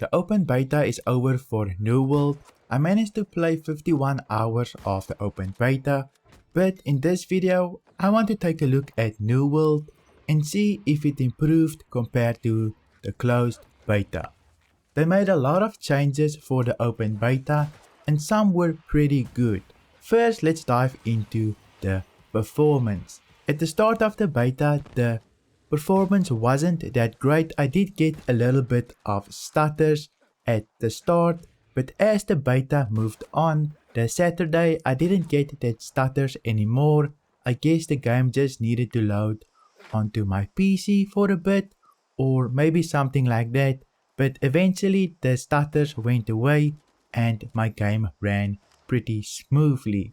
The open beta is over for New World. I managed to play 51 hours of the open beta, but in this video I want to take a look at New World and see if it improved compared to the closed beta. They made a lot of changes for the open beta and some were pretty good. First, let's dive into the performance. At the start of the beta, the performance wasn't that great. I did get a little bit of stutters at the start, but as the beta moved on, the Saturday I didn't get that stutters anymore. I guess the game just needed to load onto my PC for a bit, or maybe something like that, but eventually the stutters went away and my game ran pretty smoothly.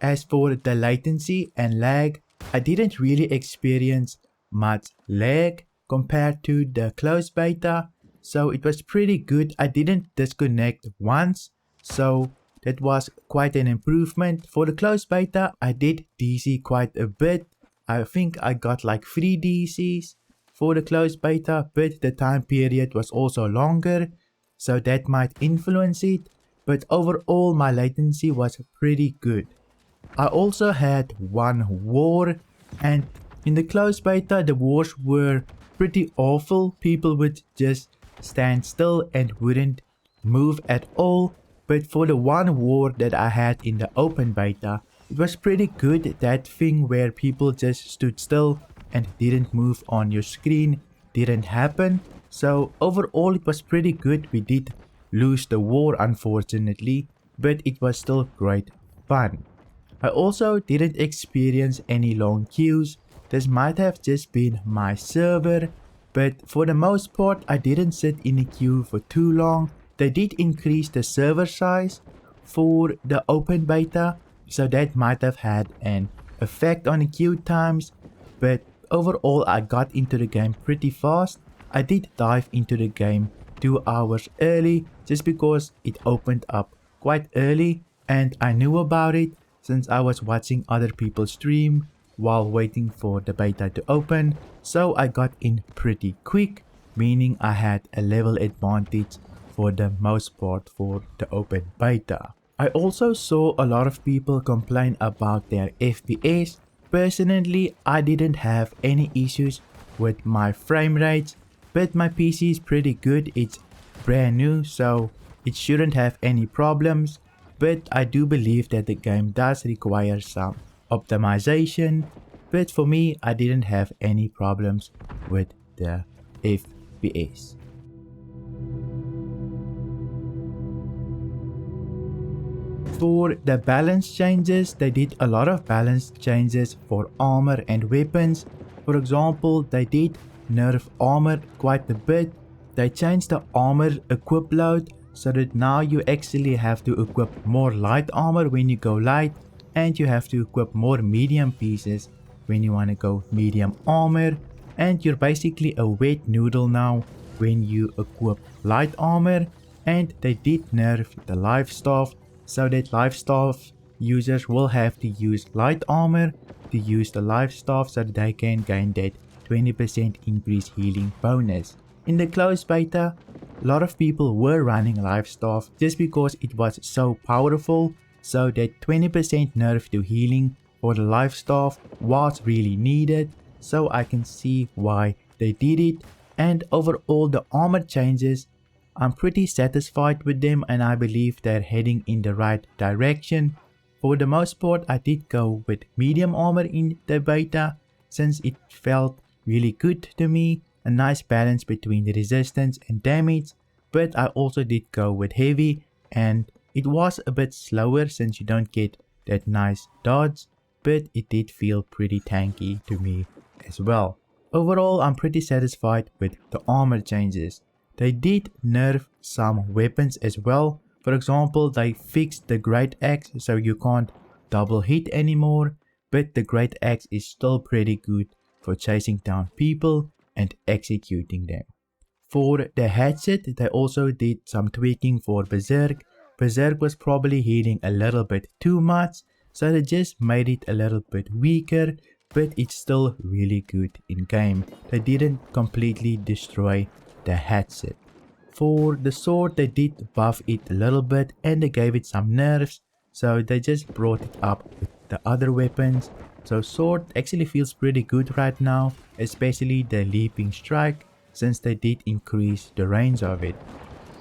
As for the latency and lag, I didn't really experience much lag compared to the closed beta, so it was pretty good. I didn't disconnect once, so that was quite an improvement. For the closed beta, I did DC quite a bit. I think I got like 3 DCs for the closed beta, but the time period was also longer, so that might influence it, but overall my latency was pretty good. I also had one war, and in the closed beta the wars were pretty awful. People would just stand still and wouldn't move at all, but for the one war that I had in the open beta, it was pretty good. That thing where people just stood still and didn't move on your screen didn't happen. So overall it was pretty good. We did lose the war unfortunately, but it was still great fun. I also didn't experience any long queues. This might have just been my server, but for the most part I didn't sit in a queue for too long. They did increase the server size for the open beta, so that might have had an effect on the queue times, but overall I got into the game pretty fast. I did dive into the game 2 hours early just because it opened up quite early and I knew about it since I was watching other people stream while waiting for the beta to open, so I got in pretty quick, meaning I had a level advantage for the most part for the open beta. I also saw a lot of people complain about their FPS. Personally, I didn't have any issues with my frame rates, but my PC is pretty good. It's brand new, so it shouldn't have any problems, but I do believe that the game does require some optimization, but for me I didn't have any problems with the FPS. For the balance changes, they did a lot of balance changes for armor and weapons. For example, they did nerf armor quite a bit. They changed the armor equip load so that now you actually have to equip more light armor when you go light, and you have to equip more medium pieces when you want to go medium armor, and you're basically a wet noodle now when you equip light armor. And they did nerf the life staff so that life staff users will have to use light armor to use the life staff so that they can gain that 20% increased healing bonus. In the closed beta, a lot of people were running life staff just because it was so powerful, so that 20% nerf to healing for the life staff was really needed, so I can see why they did it. And overall the armor changes, I'm pretty satisfied with them and I believe they're heading in the right direction. For the most part I did go with medium armor in the beta since it felt really good to me, a nice balance between the resistance and damage, but I also did go with heavy and it was a bit slower since you don't get that nice dodge, but it did feel pretty tanky to me as well. Overall I'm pretty satisfied with the armor changes. They did nerf some weapons as well. For example, they fixed the great axe so you can't double hit anymore, but the great axe is still pretty good for chasing down people and executing them. For the hatchet, they also did some tweaking for Berserk. Berserk was probably healing a little bit too much, so they just made it a little bit weaker, but it's still really good in game. They didn't completely destroy the hatchet. For the sword, they did buff it a little bit and they gave it some nerfs, so they just brought it up with the other weapons. So sword actually feels pretty good right now, especially the leaping strike, since they did increase the range of it.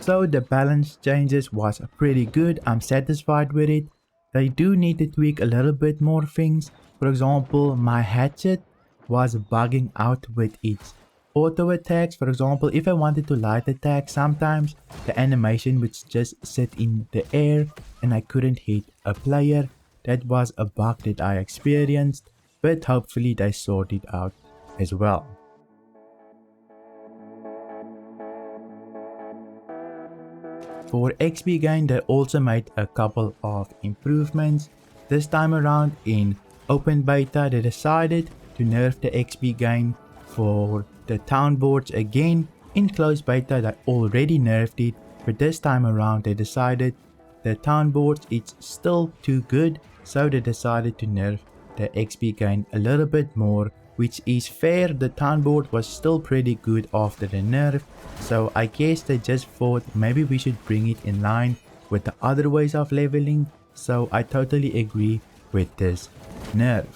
So the balance changes was pretty good, I'm satisfied with it. They do need to tweak a little bit more things. For example, my hatchet was bugging out with its auto attacks. For example, if I wanted to light attack, sometimes the animation would just sit in the air and I couldn't hit a player. That was a bug that I experienced, but hopefully they sort it out as well. For XP gain, they also made a couple of improvements. This time around in open beta, they decided to nerf the XP gain for the town boards again. In closed beta, they already nerfed it, but this time around they decided the town boards it's still too good, so they decided to nerf the XP gain a little bit more, which is fair. The town board was still pretty good after the nerf, so I guess they just thought maybe we should bring it in line with the other ways of leveling, so I totally agree with this nerf.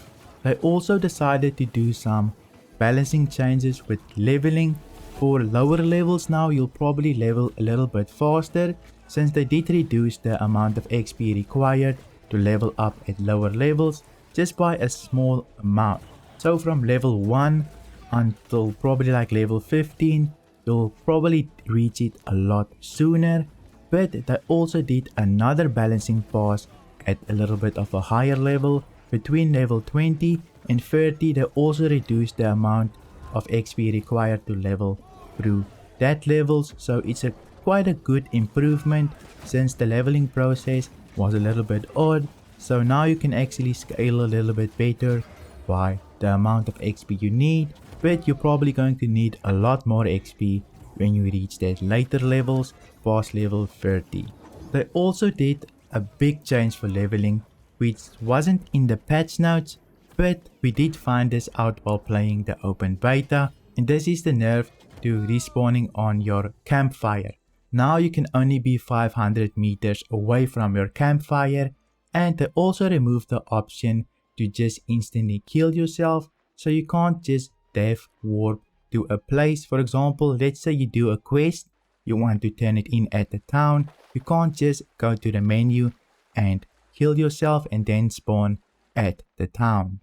They also decided to do some balancing changes with leveling. For lower levels now, you'll probably level a little bit faster, since they did reduce the amount of XP required to level up at lower levels just by a small amount. So from level 1 until probably like level 15, you'll probably reach it a lot sooner. But they also did another balancing pass at a little bit of a higher level. Between level 20 and 30, they also reduced the amount of XP required to level through that levels. So it's quite a good improvement, since the leveling process was a little bit odd. So now you can actually scale a little bit better by the amount of XP you need, but you're probably going to need a lot more XP when you reach that later levels past level 30. They also did a big change for leveling, which wasn't in the patch notes, but we did find this out while playing the open beta, and this is the nerf to respawning on your campfire. Now you can only be 500 meters away from your campfire, and they also removed the option to just instantly kill yourself, so you can't just death warp to a place. For example, let's say you do a quest, you want to turn it in at the town, you can't just go to the menu and kill yourself and then spawn at the town,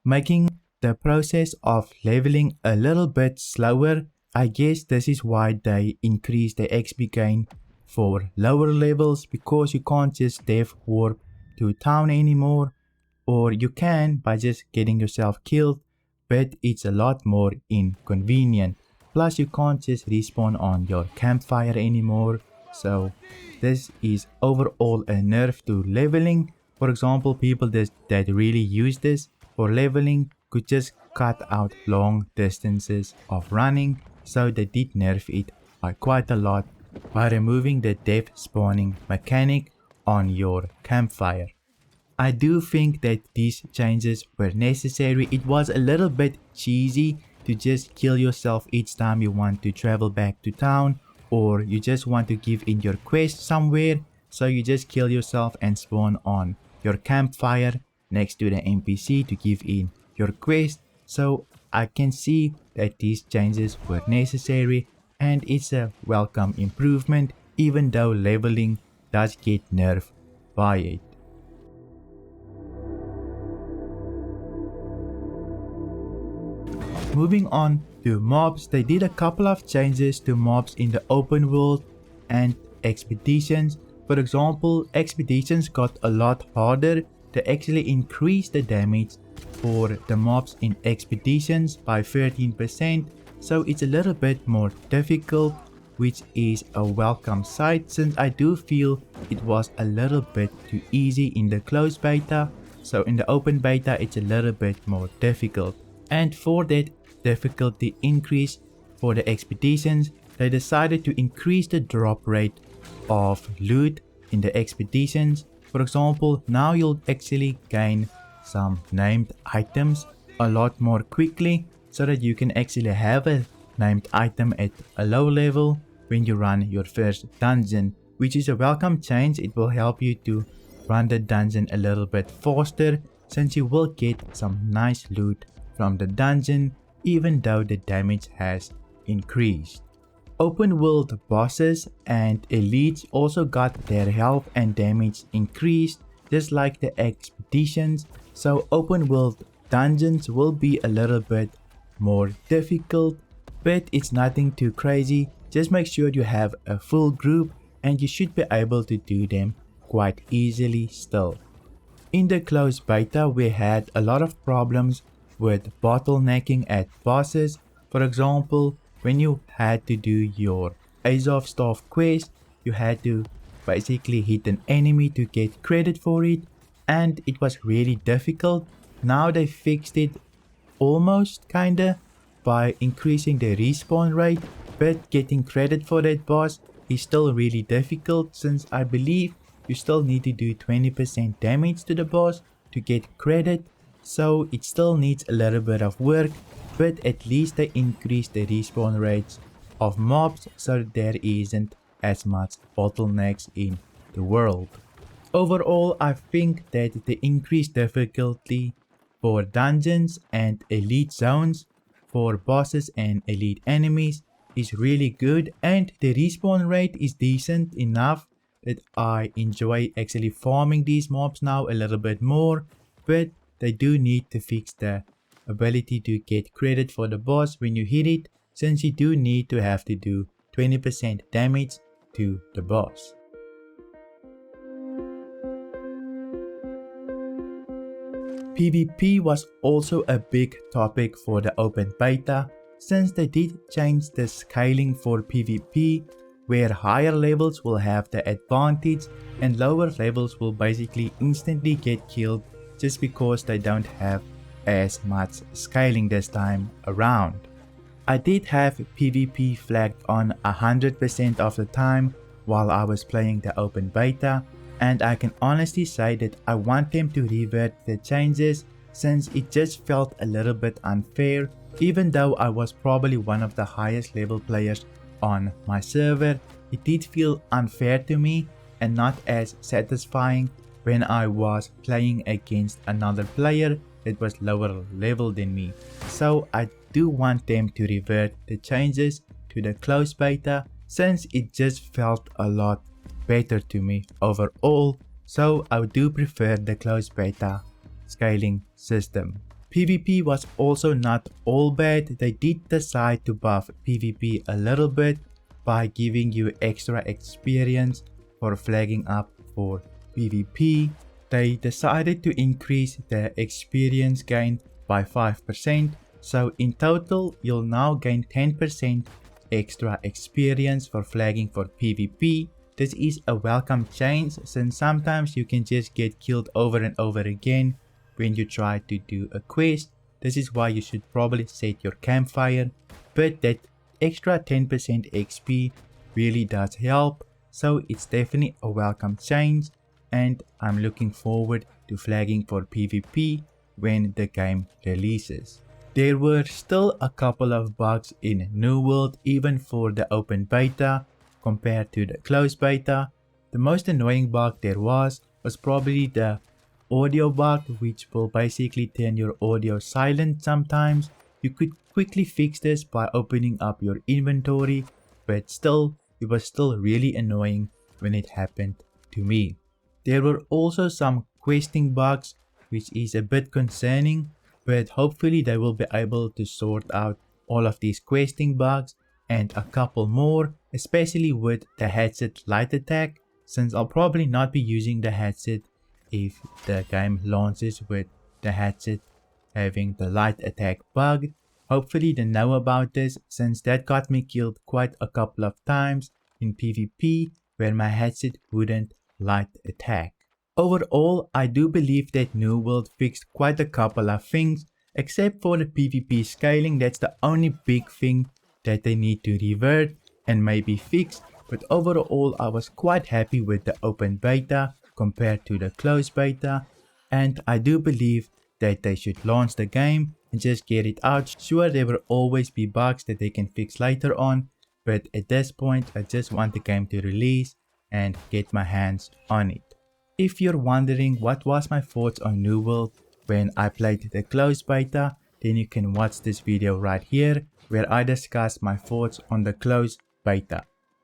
making the process of leveling a little bit slower. I guess this is why they increased the XP gain for lower levels, because you can't just death warp to town anymore, or you can by just getting yourself killed, but it's a lot more inconvenient. Plus you can't just respawn on your campfire anymore. So this is overall a nerf to leveling. For example, people that really use this for leveling could just cut out long distances of running, so they did nerf it by quite a lot by removing the death spawning mechanic on your campfire. I do think that these changes were necessary. It was a little bit cheesy to just kill yourself each time you want to travel back to town, or you just want to give in your quest somewhere, so you just kill yourself and spawn on your campfire next to the NPC to give in your quest. So I can see that these changes were necessary, and it's a welcome improvement, even though leveling does get nerfed by it. Moving on to mobs, they did a couple of changes to mobs in the open world and expeditions. For example, expeditions got a lot harder. They actually increased the damage for the mobs in expeditions by 13%, so it's a little bit more difficult, which is a welcome sight, since I do feel it was a little bit too easy in the closed beta. So in the open beta it's a little bit more difficult, and for that difficulty increase for the expeditions, they decided to increase the drop rate of loot in the expeditions. For example, now you'll actually gain some named items a lot more quickly, so that you can actually have a named item at a low level when you run your first dungeon, which is a welcome change. It will help you to run the dungeon a little bit faster, since you will get some nice loot from the dungeon even though the damage has increased. Open world bosses and elites also got their health and damage increased, just like the expeditions, so open world dungeons will be a little bit more difficult, but it's nothing too crazy. Just make sure you have a full group and you should be able to do them quite easily still. In the closed beta, we had a lot of problems with bottlenecking at bosses. For example, when you had to do your Azov Staff quest, you had to basically hit an enemy to get credit for it, and it was really difficult. Now they fixed it almost kinda by increasing the respawn rate, but getting credit for that boss is still really difficult, since I believe you still need to do 20% damage to the boss to get credit, so it still needs a little bit of work, but at least they increased the respawn rates of mobs so there isn't as much bottlenecks in the world. Overall, I think that the increased difficulty for dungeons and elite zones for bosses and elite enemies is really good, and the respawn rate is decent enough that I enjoy actually farming these mobs now a little bit more, but they do need to fix the ability to get credit for the boss when you hit it, since you do need to have to do 20% damage to the boss. PvP was also a big topic for the open beta, since they did change the scaling for PvP, where higher levels will have the advantage and lower levels will basically instantly get killed just because they don't have as much scaling this time around. I did have PvP flagged on 100% of the time while I was playing the open beta, and I can honestly say that I want them to revert the changes, since it just felt a little bit unfair. Even though I was probably one of the highest level players on my server, it did feel unfair to me and not as satisfying when I was playing against another player that was lower level than me. So I do want them to revert the changes to the closed beta, since it just felt a lot better to me overall, so I do prefer the closed beta scaling system. PvP was also not all bad. They did decide to buff PvP a little bit by giving you extra experience for flagging up for PvP. They decided to increase the experience gain by 5%, so in total you'll now gain 10% extra experience for flagging for PvP. This is a welcome change, since sometimes you can just get killed over and over again when you try to do a quest. This is why you should probably set your campfire, but that extra 10% XP really does help, so it's definitely a welcome change, and I'm looking forward to flagging for PvP when the game releases. There were still a couple of bugs in New World even for the open beta compared to the closed beta. The most annoying bug there was probably the audio bug, which will basically turn your audio silent sometimes. You could quickly fix this by opening up your inventory, but still, it was still really annoying when it happened to me. There were also some questing bugs, which is a bit concerning, but hopefully they will be able to sort out all of these questing bugs and a couple more, especially with the headset light attack, since I'll probably not be using the headset if the game launches with the headset having the light attack bug. Hopefully they know about this, since that got me killed quite a couple of times in PvP where my headset wouldn't light attack. Overall, I do believe that New World fixed quite a couple of things, except for the PvP scaling. That's the only big thing that they need to revert and maybe fix, but overall I was quite happy with the open beta compared to the closed beta, and I do believe that they should launch the game and just get it out. Sure, there will always be bugs that they can fix later on, but at this point I just want the game to release and get my hands on it. If you're wondering what was my thoughts on New World when I played the closed beta, then you can watch this video right here where I discuss my thoughts on the closed beta.